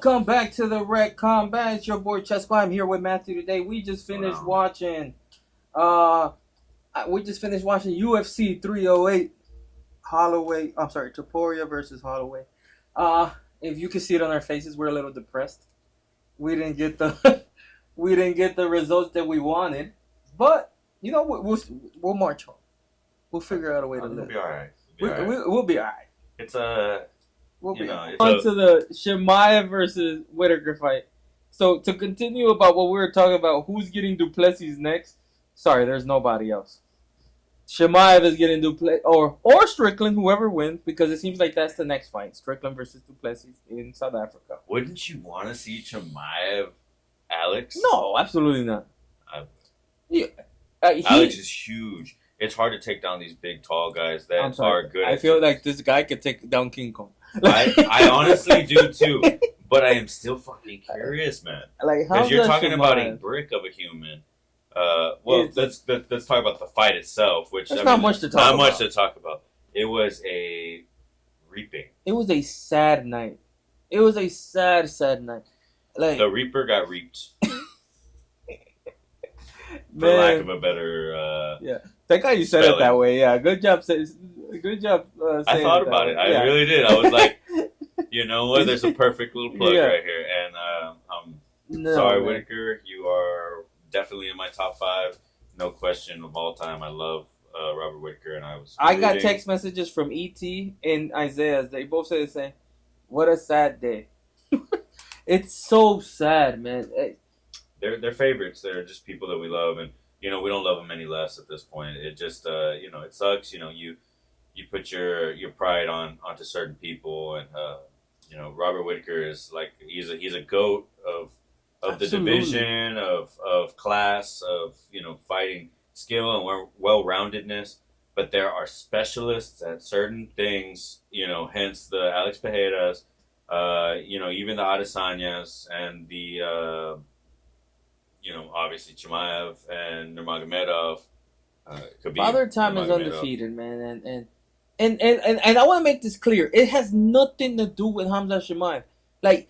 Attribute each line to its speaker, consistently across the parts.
Speaker 1: Welcome back to the Red Combat. It's your boy Chesco. I'm here with Matthew today. We just finished watching UFC 308 Holloway. I'm sorry, Topuria versus Holloway. If you can see it on our faces, we're a little depressed. We didn't get the we didn't get the results that we wanted, but you know we'll march on. We'll figure out a way to live.
Speaker 2: We'll be all right.
Speaker 1: We'll be all right.
Speaker 2: It's a
Speaker 1: We'll be on to the Chimaev versus Whittaker fight. So to continue about what we were talking about, who's getting Duplessis next? Sorry, there's nobody else. Chimaev is getting Duplessis or Strickland, whoever wins, because it seems like that's the next fight: Strickland versus Duplessis in South Africa.
Speaker 2: Wouldn't you want to see Chimaev, Alex?
Speaker 1: No, absolutely not.
Speaker 2: Alex is huge. It's hard to take down these big, tall guys that are good.
Speaker 1: I feel like this guy could take down King Kong.
Speaker 2: I honestly do too, but I am still fucking curious, man.
Speaker 1: Like,
Speaker 2: because you're talking about a brick of a human. Let's talk about the fight itself, which
Speaker 1: there's not much to talk about.
Speaker 2: Not much to talk about. It was a reaping.
Speaker 1: It was a sad night. It was a sad night. Like
Speaker 2: the Reaper got reaped. For lack of a better
Speaker 1: yeah. Thank God you said it that way. Yeah, good job. Good job.
Speaker 2: I thought about it. I really did. I was like, you know what? There's a perfect little plug right here. And I'm sorry, Whitaker. You are definitely in my top 5, no question, of all time. I love Robert Whittaker, and I
Speaker 1: got text messages from E.T. and Isaiah. They both say the same. What a sad day. It's so sad, man.
Speaker 2: They're favorites. They're just people that we love, and we don't love them any less at this point. It just it sucks. You put your pride onto certain people, and Robert Whittaker is like he's a goat of the division, of class, of fighting skill and well-roundedness. But there are specialists at certain things, hence the Alex Pereiras, even the Adesanyas and the obviously Chimaev and Nurmagomedov.
Speaker 1: Father Time is undefeated, man, and I want to make this clear. It has nothing to do with Khamzat Chimaev. Like,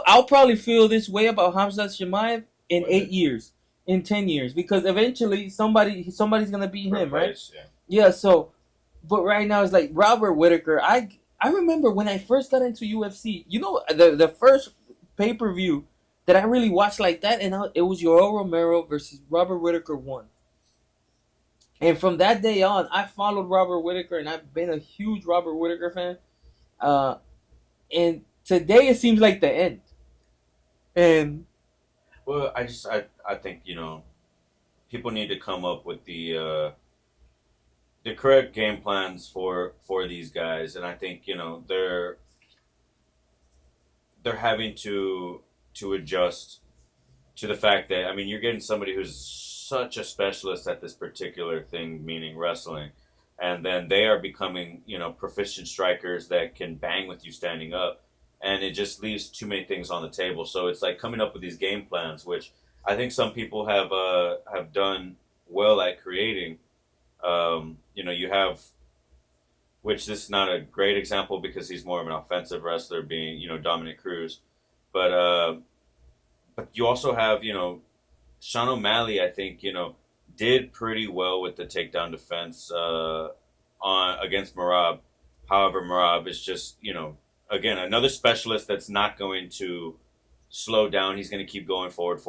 Speaker 1: I'll probably feel this way about Khamzat Chimaev in 8 years, in 10 years, because eventually somebody's gonna beat him, right? Yeah. So, but right now it's like Robert Whittaker. I remember when I first got into UFC. The first pay-per-view that I really watched like that, and it was Yoel Romero versus Robert Whittaker 1. And from that day on, I followed Robert Whittaker, and I've been a huge Robert Whittaker fan. And today it seems like the end. And
Speaker 2: well, I think people need to come up with the correct game plans for these guys, and I think they're having to adjust to the fact that you're getting somebody who's such a specialist at this particular thing, meaning wrestling, and then they are becoming proficient strikers that can bang with you standing up, and it just leaves too many things on the table. So it's like coming up with these game plans, which I think some people have done well at creating. You have, which this is not a great example because he's more of an offensive wrestler, being Dominic Cruz, but you also have Sean O'Malley, I think, did pretty well with the takedown defense against Merab. However, Merab is just, again, another specialist that's not going to slow down. He's going to keep going forward.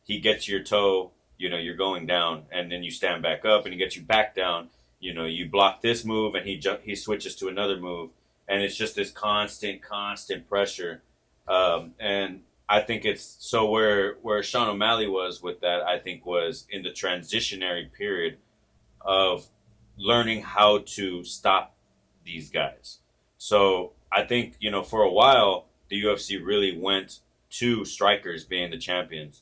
Speaker 2: He gets your toe, you're going down, and then you stand back up, and he gets you back down. You block this move, and he switches to another move, and it's just this constant pressure. And I think it's so where Sean O'Malley was with that, I think, was in the transitionary period of learning how to stop these guys. So I think, for a while, the UFC really went to strikers being the champions,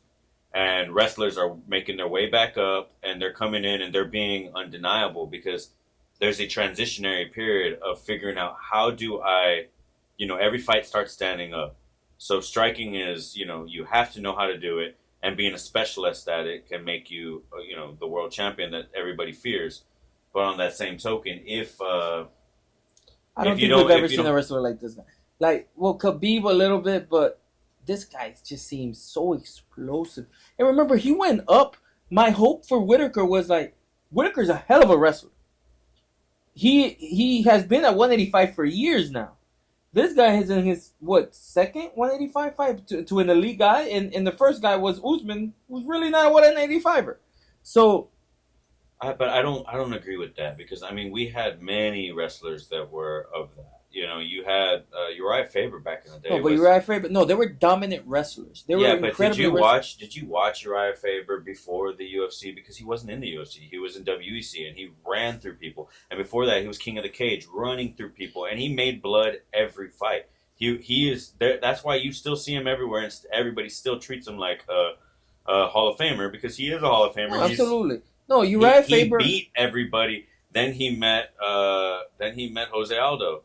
Speaker 2: and wrestlers are making their way back up, and they're coming in and they're being undeniable because there's a transitionary period of figuring out how do I, every fight starts standing up. So striking is, you have to know how to do it, and being a specialist at it can make you, the world champion that everybody fears. But on that same token,
Speaker 1: I don't think we've ever seen a wrestler like this guy. Like, well, Khabib a little bit, but this guy just seems so explosive. And remember, he went up. My hope for Whitaker was like, Whitaker's a hell of a wrestler. He has been at 185 for years now. This guy is in his second 185 fight to an elite guy, and the first guy was Usman, who's really not a 185er. So,
Speaker 2: but I don't agree with that because I mean we had many wrestlers that were of that. You know, you had Uriah Faber back in the day.
Speaker 1: No, but Uriah Faber, no, they were dominant wrestlers. They were
Speaker 2: incredibly did you watch Uriah Faber before the UFC? Because he wasn't in the UFC. He was in WEC, and he ran through people. And before that, he was King of the Cage, running through people. And he made blood every fight. He is there. That's why you still see him everywhere, and everybody still treats him like a Hall of Famer because he is a Hall of Famer.
Speaker 1: No, absolutely. No, Uriah Faber.
Speaker 2: He beat everybody. Then he met Jose Aldo.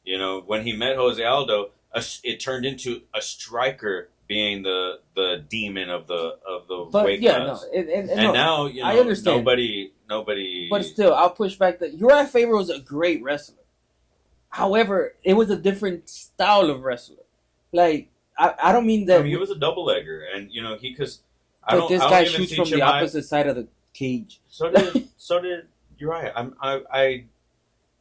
Speaker 2: You know, when he met Jose Aldo, it turned into a striker being the demon of the weight class. No, now you know,
Speaker 1: I understand.
Speaker 2: Nobody.
Speaker 1: But still, I'll push back that Uriah Faber was a great wrestler. However, it was a different style of wrestler. Like I don't mean that.
Speaker 2: I mean, he was a double legger, and you know this
Speaker 1: guy shoots from the opposite side of the cage.
Speaker 2: So did Uriah.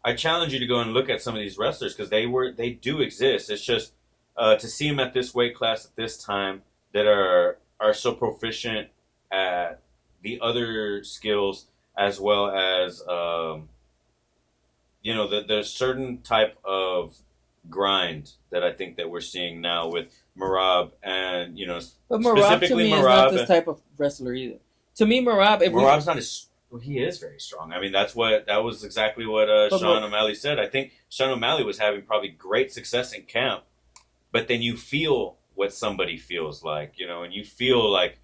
Speaker 2: I challenge you to go and look at some of these wrestlers because they do exist. It's just to see them at this weight class at this time that are so proficient at the other skills as well as you know there's certain type of grind that I think that we're seeing now with Merab and you know
Speaker 1: but Merab to me is not this type of wrestler either. To me,
Speaker 2: Merab's not as well, he is very strong. I mean, that was exactly what Sean O'Malley said. I think Sean O'Malley was having probably great success in camp, but then you feel what somebody feels like, you know, and you feel like,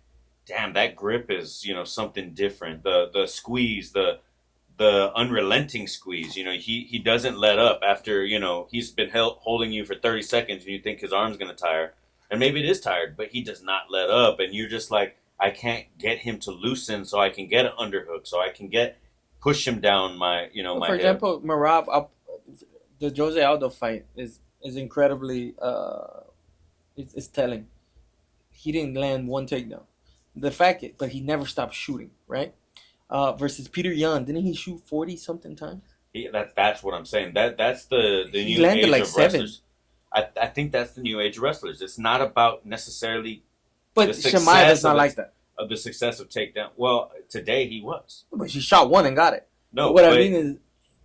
Speaker 2: damn, that grip is, you know, something different. The squeeze, the unrelenting squeeze, you know, he doesn't let up after, you know, he's been holding you for 30 seconds and you think his arm's going to tire. And maybe it is tired, but he does not let up. And you're just like, I can't get him to loosen so I can get an underhook, so I can push him down my, you know, my
Speaker 1: For example, Merab, the Jose Aldo fight is incredibly, it's telling. He didn't land one takedown. But he never stopped shooting, right? Versus Peter Yan, didn't he shoot 40-something times?
Speaker 2: That's what I'm saying. That's the
Speaker 1: he
Speaker 2: new
Speaker 1: landed
Speaker 2: age
Speaker 1: like
Speaker 2: of
Speaker 1: 7.
Speaker 2: wrestlers. I think that's the new age of wrestlers. It's not about necessarily.
Speaker 1: But Chimaev is not like that.
Speaker 2: Of the success of takedown. Well, today he was.
Speaker 1: But she shot one and got it.
Speaker 2: No,
Speaker 1: what I mean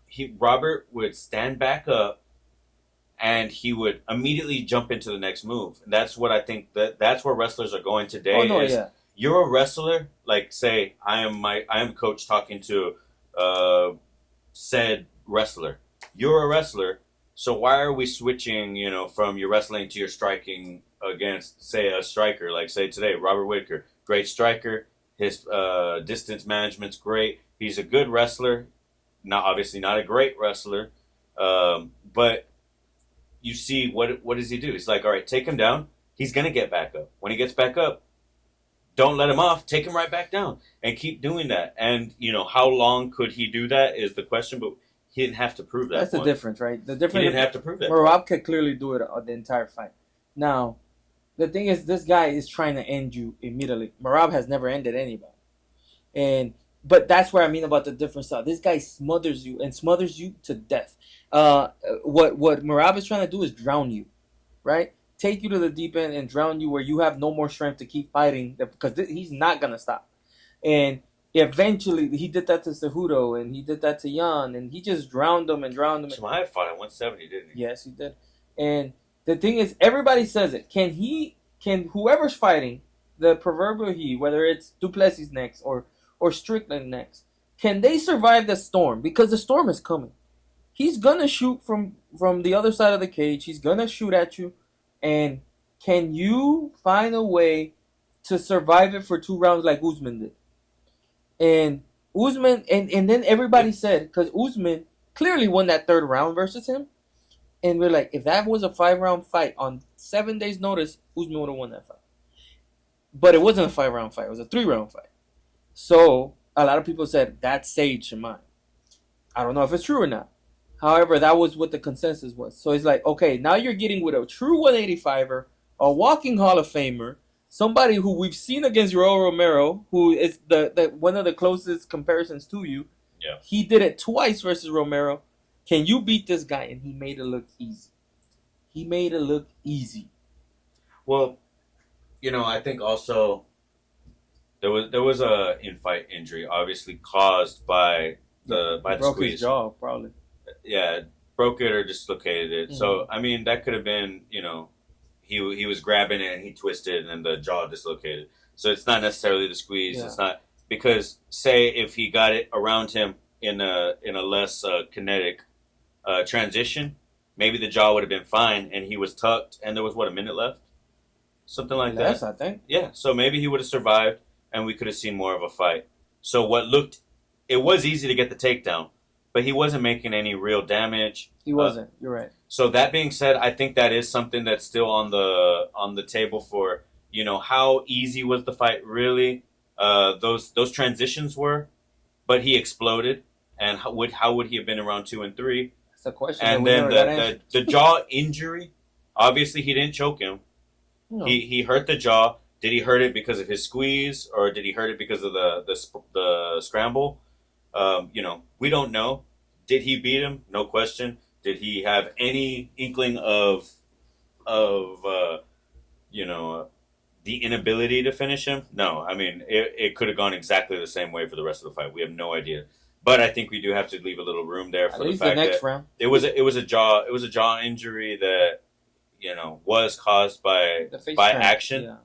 Speaker 1: is,
Speaker 2: Robert would stand back up, and he would immediately jump into the next move. And that's what I think that's where wrestlers are going today.
Speaker 1: Oh no, yeah.
Speaker 2: You're a wrestler. Like say, I am coach talking to said wrestler. You're a wrestler. So why are we switching? You know, from your wrestling to your striking against, say, a striker, like, say, today, Robert Whittaker. Great striker. His distance management's great. He's a good wrestler. Obviously not a great wrestler. But you see, what does he do? He's like, all right, take him down. He's going to get back up. When he gets back up, don't let him off. Take him right back down. And keep doing that. And, you know, how long could he do that is the question, but he didn't have to prove that.
Speaker 1: That's the difference, right? The difference.
Speaker 2: He didn't have to prove that.
Speaker 1: Merab could clearly do it the entire fight. Now, the thing is, this guy is trying to end you immediately. Merab has never ended anybody. But that's what I mean about the different style. This guy smothers you to death. What Merab is trying to do is drown you, right? Take you to the deep end and drown you where you have no more strength to keep fighting because he's not going to stop. And eventually, he did that to Cejudo, and he did that to Yan, and he just drowned him.
Speaker 2: Chimaev fought at 170, didn't he?
Speaker 1: Yes, he did. And the thing is, everybody says it. Can whoever's fighting, the proverbial he, whether it's Duplessis next or Strickland next, can they survive the storm? Because the storm is coming. He's gonna shoot from the other side of the cage. He's gonna shoot at you, and can you find a way to survive it for 2 rounds like Usman did? And Usman, and then everybody said, because Usman clearly won that 3rd round versus him. And we're like, if that was a 5-round fight on 7 days' notice, Usman would have won that fight. But it wasn't a 5-round fight. It was a 3-round fight. So a lot of people said, that saved Chimaev. I don't know if it's true or not. However, that was what the consensus was. So it's like, okay, now you're getting with a true 185er, a walking Hall of Famer, somebody who we've seen against Raul Romero, who is the one of the closest comparisons to you.
Speaker 2: Yeah.
Speaker 1: He did it twice versus Romero. Can you beat this guy? And he made it look easy. He made it look easy.
Speaker 2: Well, I think also there was a in-fight injury, obviously caused by the
Speaker 1: broke
Speaker 2: squeeze.
Speaker 1: His jaw, probably.
Speaker 2: Yeah, broke it or dislocated it. So I mean, that could have been, he was grabbing it and he twisted and then the jaw dislocated. So it's not necessarily the squeeze.
Speaker 1: Yeah.
Speaker 2: It's not because say if he got it around him in a less kinetic transition, maybe the jaw would have been fine and he was tucked and there was a minute left, something like that.
Speaker 1: I think.
Speaker 2: Yeah, so maybe he would have survived and we could have seen more of a fight. So it was easy to get the takedown, but he wasn't making any real damage.
Speaker 1: He wasn't. You're right.
Speaker 2: So that being said, I think that is something that's still on the table for how easy was the fight really. Those transitions were, but he exploded, and how would he have been around 2 and 3?
Speaker 1: That's the question.
Speaker 2: And then the jaw injury, obviously he didn't choke him. No. He hurt the jaw. Did he hurt it because of his squeeze, or did he hurt it because of the scramble? We don't know. Did he beat him? No question. Did he have any inkling of the inability to finish him? No. I mean, it could have gone exactly the same way for the rest of the fight. We have no idea. But I think we do have to leave a little room there for the fact that
Speaker 1: round.
Speaker 2: it was a jaw injury that was caused by action.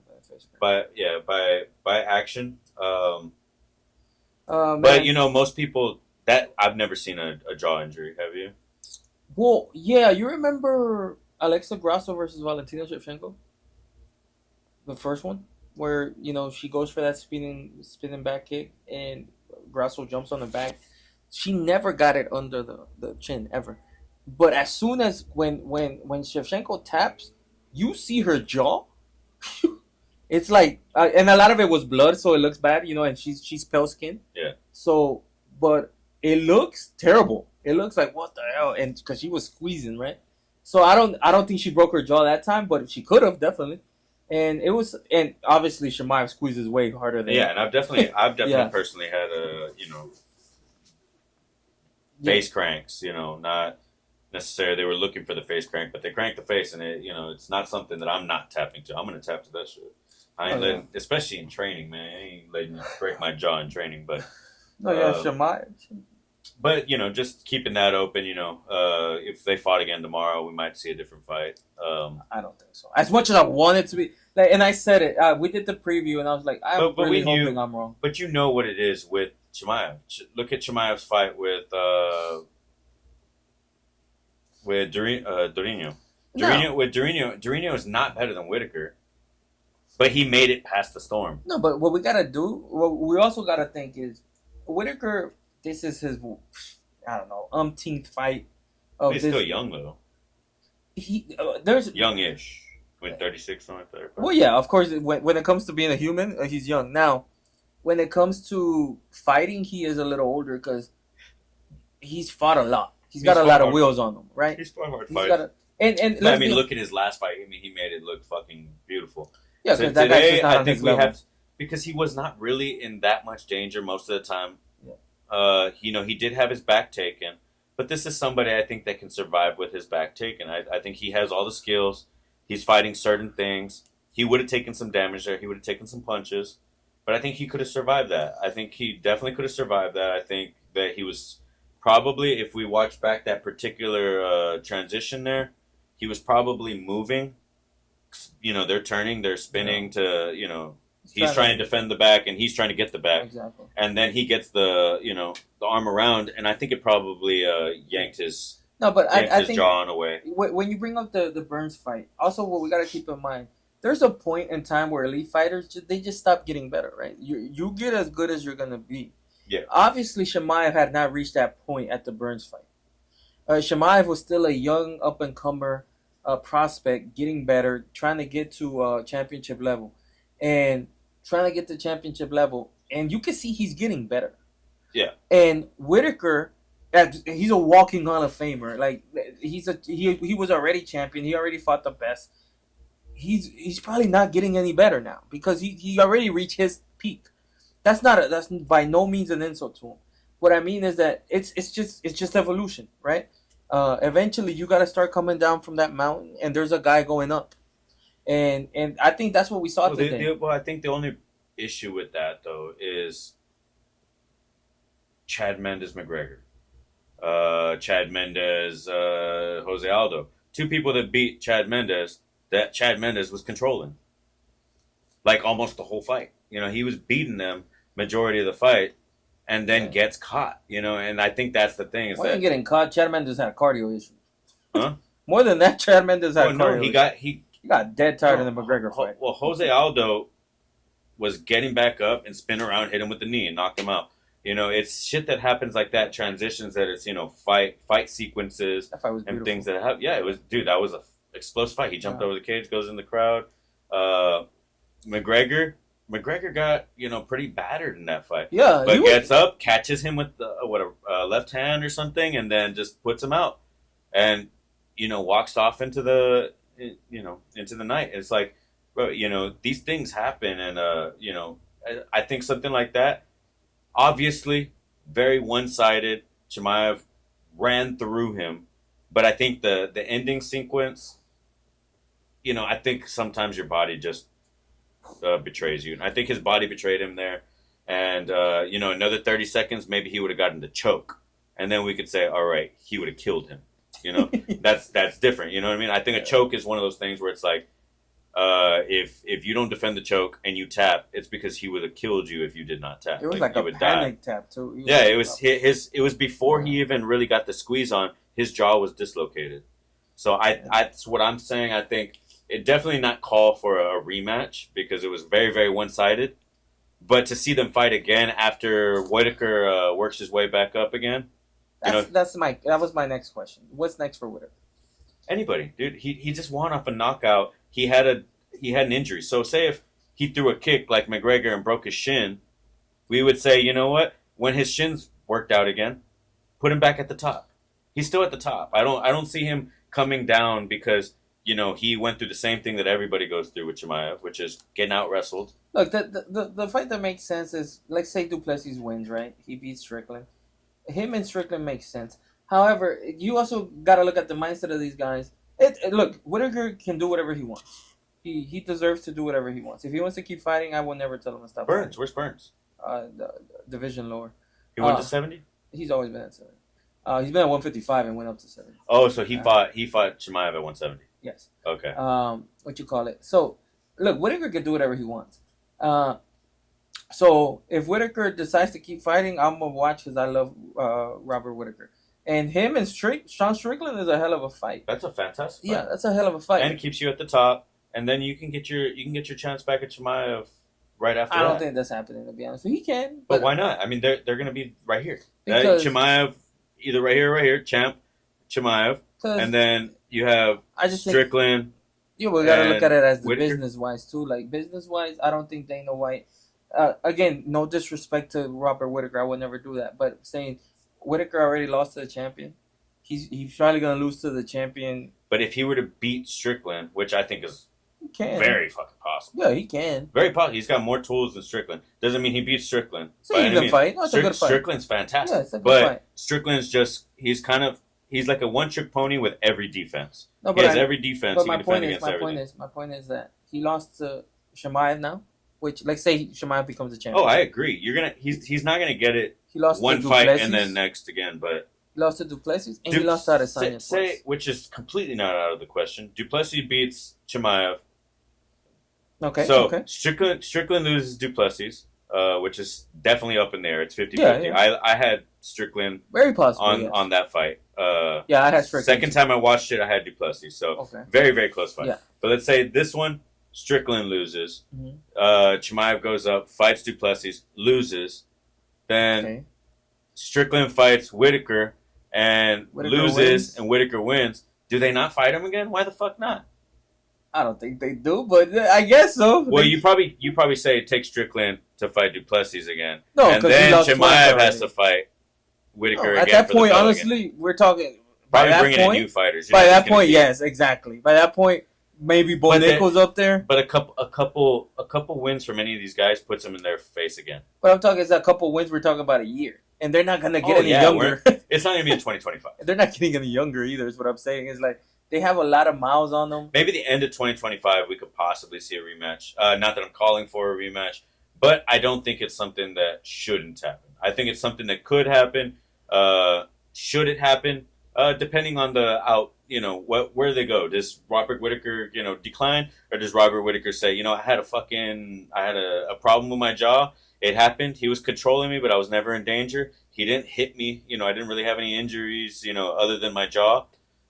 Speaker 1: Yeah,
Speaker 2: by action. But most people that I've never seen a jaw injury. Have you?
Speaker 1: Well, yeah. You remember Alexa Grasso versus Valentina Shevchenko? The first one, where she goes for that spinning back kick and Grasso jumps on the back. She never got it under the chin ever. But as soon as when Shevchenko taps, you see her jaw. It's like, and a lot of it was blood, so it looks bad, and she's pale skin.
Speaker 2: Yeah.
Speaker 1: So, but it looks terrible. It looks like what the hell, and because she was squeezing, right? So I don't think she broke her jaw that time, but she could have definitely. And obviously Chimaev squeezes way harder than.
Speaker 2: Yeah, and I've definitely personally had face cranks. Not necessarily they were looking for the face crank, but they cranked the face, and it's not something that I'm not tapping to. I'm gonna tap to that shit. I ain't letting, especially in training, man. I ain't letting you break my jaw in training, but
Speaker 1: Chimaev.
Speaker 2: But just keeping that open. If they fought again tomorrow, we might see a different fight.
Speaker 1: I don't think so. As much as I want it to be, and I said it. We did the preview, and I was like, I'm really hoping I'm wrong.
Speaker 2: But you know what it is with Chimaev. Look at Chimaev's fight with Durinho. Durinho is not better than Whittaker, but he made it past the storm.
Speaker 1: No, but what we gotta do, what we also gotta think is, Whittaker. This is his, I don't know, umpteenth fight.
Speaker 2: He's still young though.
Speaker 1: There's
Speaker 2: youngish. With 36 something like that.
Speaker 1: Well, yeah, of course. When it comes to being a human, he's young. Now, when it comes to fighting, he is a little older because he's fought a lot. He's got a lot of wheels on him, right?
Speaker 2: He's fought hard fights. Look at his last fight. I mean, he made it look fucking beautiful.
Speaker 1: Yeah, because that guy's just not on his level.
Speaker 2: Because he was not really in that much danger most of the time. Yeah. He did have his back taken, but this is somebody I think that can survive with his back taken. I think he has all the skills. He's fighting certain things. He would have taken some damage there. He would have taken some punches. But I think he could have survived that. I think he definitely could have survived that. I think that he was probably, if we watch back that particular transition there, he was probably moving. They're turning, they're spinning to, he's trying to defend the back and he's trying to get the back.
Speaker 1: Exactly.
Speaker 2: And then he gets the arm around, and I think it probably yanked his...
Speaker 1: No, but I think
Speaker 2: jaw in a way.
Speaker 1: When you bring up the Burns fight, also what we got to keep in mind, there's a point in time where elite fighters they just stop getting better, right? You get as good as you're gonna be.
Speaker 2: Yeah.
Speaker 1: Obviously, Chimaev had not reached that point at the Burns fight. Chimaev was still a young up and comer prospect, getting better, trying to get to championship level, and you can see he's getting better.
Speaker 2: Yeah.
Speaker 1: And Whittaker. he's a walking Hall of Famer. Like he was already champion. He already fought the best. He's probably not getting any better now because he already reached his peak. That's by no means an insult to him. What I mean is that it's just evolution, right? Eventually you got to start coming down from that mountain, and there's a guy going up, and I think that's what we saw today.
Speaker 2: I think the only issue with that though is Chad Mendes McGregor, Chad Mendes, Jose Aldo, two people that beat Chad Mendes. That Chad Mendes was controlling, like almost the whole fight. He was beating them majority of the fight, and then gets caught. And I think that's the thing.
Speaker 1: More than getting caught, Chad Mendes had cardio issues.
Speaker 2: Huh?
Speaker 1: More than that, Chad Mendes had cardio issues.
Speaker 2: He
Speaker 1: got dead tired in the McGregor fight.
Speaker 2: Well, Jose Aldo was getting back up and spin around, hit him with the knee, and knocked him out. It's shit that happens like that, transitions that it's fight sequences and things that happen. Yeah, it was, dude. That was a explosive fight. He jumped over the cage, goes in the crowd. McGregor got pretty battered in that fight.
Speaker 1: Yeah,
Speaker 2: but gets up, catches him with a left hand or something, and then just puts him out, and walks off into the night. It's like, bro, these things happen, and I think something like that, obviously, very one-sided. Chimaev ran through him, but I think the ending sequence. I think sometimes your body just betrays you. And I think his body betrayed him there. And, another 30 seconds, maybe he would have gotten the choke. And then we could say, all right, he would have killed him. That's different. You know what I mean? I think a choke is one of those things where it's like, if you don't defend the choke and you tap, it's because he would have killed you if you did not tap.
Speaker 1: It was like a panic tap, too.
Speaker 2: It was before he even really got the squeeze on. His jaw was dislocated. So that's what I'm saying. I think it definitely not call for a rematch because it was very, very one-sided. But to see them fight again after Whitaker works his way back up again,
Speaker 1: that was my next question. What's next for Whitaker?
Speaker 2: Anybody, dude. He just won off a knockout. He had an injury. So say if he threw a kick like McGregor and broke his shin, we would say, you know what? When his shin's worked out again, put him back at the top. He's still at the top. I don't see him coming down because he went through the same thing that everybody goes through with Chimaev, which is getting out wrestled.
Speaker 1: Look, the fight that makes sense is, let's say Duplessis wins, right? He beats Strickland. Him and Strickland makes sense. However, you also got to look at the mindset of these guys. Look, Whittaker can do whatever he wants. He deserves to do whatever he wants. If he wants to keep fighting, I will never tell him to stop.
Speaker 2: Burns, where's Burns?
Speaker 1: The division lower.
Speaker 2: He went to 70?
Speaker 1: He's always been at 70. He's been at 155 and went up to 70.
Speaker 2: Oh, so he fought Chimaev at 170.
Speaker 1: Yes.
Speaker 2: Okay.
Speaker 1: What you call it? So, look, Whittaker can do whatever he wants. So if Whittaker decides to keep fighting, I'm gonna watch because I love Robert Whittaker. And him and Sean Strickland is a hell of a fight.
Speaker 2: That's a fantastic fight.
Speaker 1: Yeah, that's a hell of a fight.
Speaker 2: And it keeps you at the top, and then you can get your chance back at Chimaev right after that.
Speaker 1: I don't think that's happening, to be honest. He can.
Speaker 2: But why not? I mean, they're going to be right here. Chimaev, either right here, champ, Chimaev, and then you have Strickland.
Speaker 1: We got to look at it as the business-wise, too. Like, business-wise, I don't think Dana White... again, no disrespect to Robert Whittaker. I would never do that. But saying Whittaker already lost to the champion, he's probably going to lose to the champion.
Speaker 2: But if he were to beat Strickland, which I think is very fucking possible.
Speaker 1: Yeah, he can.
Speaker 2: Very possible. He's got more tools than Strickland. Doesn't mean he beats Strickland.
Speaker 1: It's an even fight. No, it's a good fight.
Speaker 2: Strickland's fantastic.
Speaker 1: Yeah, it's a good fight.
Speaker 2: Strickland's just, he's like a one-trick pony with every defense. He has every defense. He can defend against everything.
Speaker 1: My point is that he lost to Chimaev now, which, like, say Chimaev becomes a champion.
Speaker 2: Oh, I agree. He's not gonna get it.
Speaker 1: He lost
Speaker 2: one fight and then next again, but
Speaker 1: he lost to Duplessis and he lost to Adesanya.
Speaker 2: Which is completely not out of the question. Duplessis beats Chimaev.
Speaker 1: Okay.
Speaker 2: So Strickland loses Duplessis, which is definitely up in there. It's 50-50.
Speaker 1: Yeah.
Speaker 2: I had Strickland
Speaker 1: very possible
Speaker 2: on that fight.
Speaker 1: I had Strickland.
Speaker 2: Second time I watched it, I had Duplessis. So very, very close fight.
Speaker 1: Yeah.
Speaker 2: But let's say this one, Strickland loses.
Speaker 1: Mm-hmm.
Speaker 2: Chimaev goes up, fights Duplessis, loses. Then Strickland fights Whittaker and loses, and Whittaker wins. Do they not fight him again? Why the fuck not?
Speaker 1: I don't think they do, but I guess so.
Speaker 2: Well, you probably say it takes Strickland to fight Duplessis again.
Speaker 1: No,
Speaker 2: and then Chimaev has to fight Whittaker
Speaker 1: at
Speaker 2: again
Speaker 1: that
Speaker 2: for the
Speaker 1: point,
Speaker 2: belt
Speaker 1: honestly,
Speaker 2: again.
Speaker 1: we're talking.
Speaker 2: Probably bringing in new fighters.
Speaker 1: By that point, yes, exactly. By that point, maybe Bo Nickel's up there.
Speaker 2: But a couple wins from any of these guys puts them in their face again.
Speaker 1: But I'm talking, it's a couple wins. We're talking about a year, and they're not gonna get any younger.
Speaker 2: It's not gonna be in 2025.
Speaker 1: They're not getting any younger either. Is what I'm saying. Is like they have a lot of miles on them.
Speaker 2: Maybe the end of 2025, we could possibly see a rematch. Not that I'm calling for a rematch, but I don't think it's something that shouldn't happen. I think it's something that could happen. Should it happen? Depending on where they go. Does Robert Whittaker, decline, or does Robert Whittaker say, I had a problem with my jaw. It happened. He was controlling me, but I was never in danger. He didn't hit me. I didn't really have any injuries, other than my jaw.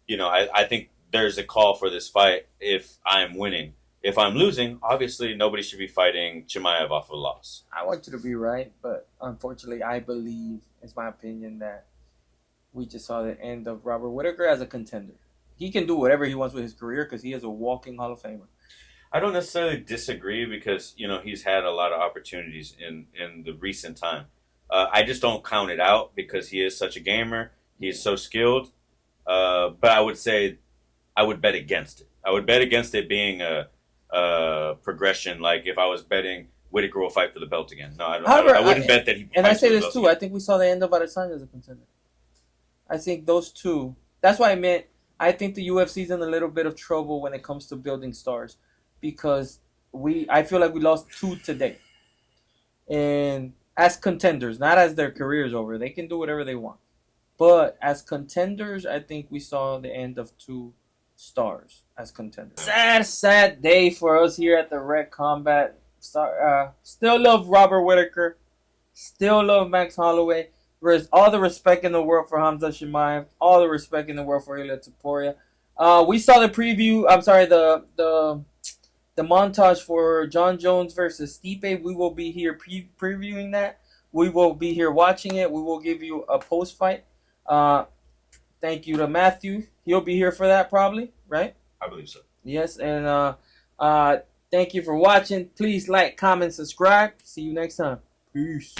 Speaker 2: I think there's a call for this fight if I'm winning. If I'm losing, obviously nobody should be fighting Chimaev off a loss.
Speaker 1: I want you to be right, but unfortunately, I believe, it's my opinion, that we just saw the end of Robert Whittaker as a contender. He can do whatever he wants with his career because he is a walking Hall of Famer.
Speaker 2: I don't necessarily disagree because, he's had a lot of opportunities in the recent time. I just don't count it out because he is such a gamer. He is so skilled. But I would say I would bet against it. I would bet against it being a progression. Like if I was betting Whittaker will fight for the belt again. No, I wouldn't bet that he.
Speaker 1: And I say this too. Again. I think we saw the end of Adesanya as a contender. I think those two. That's why I meant. I think the UFC's in a little bit of trouble when it comes to building stars, because I feel like we lost two today, and as contenders, not as their careers over. They can do whatever they want, but as contenders, I think we saw the end of two stars as contenders. Sad day for us here at the Red Combat. Still love Robert Whittaker. Still love Max Holloway. There's all the respect in the world for Khamzat Chimaev. All the respect in the world for Ilia Topuria. We saw the preview. I'm sorry, the montage for John Jones versus Stipe. We will be here previewing that. We will be here watching it. We will give you a post fight. Thank you to Matthew. He'll be here for that probably, right?
Speaker 2: I believe so.
Speaker 1: Yes, and thank you for watching. Please like, comment, subscribe. See you next time. Peace.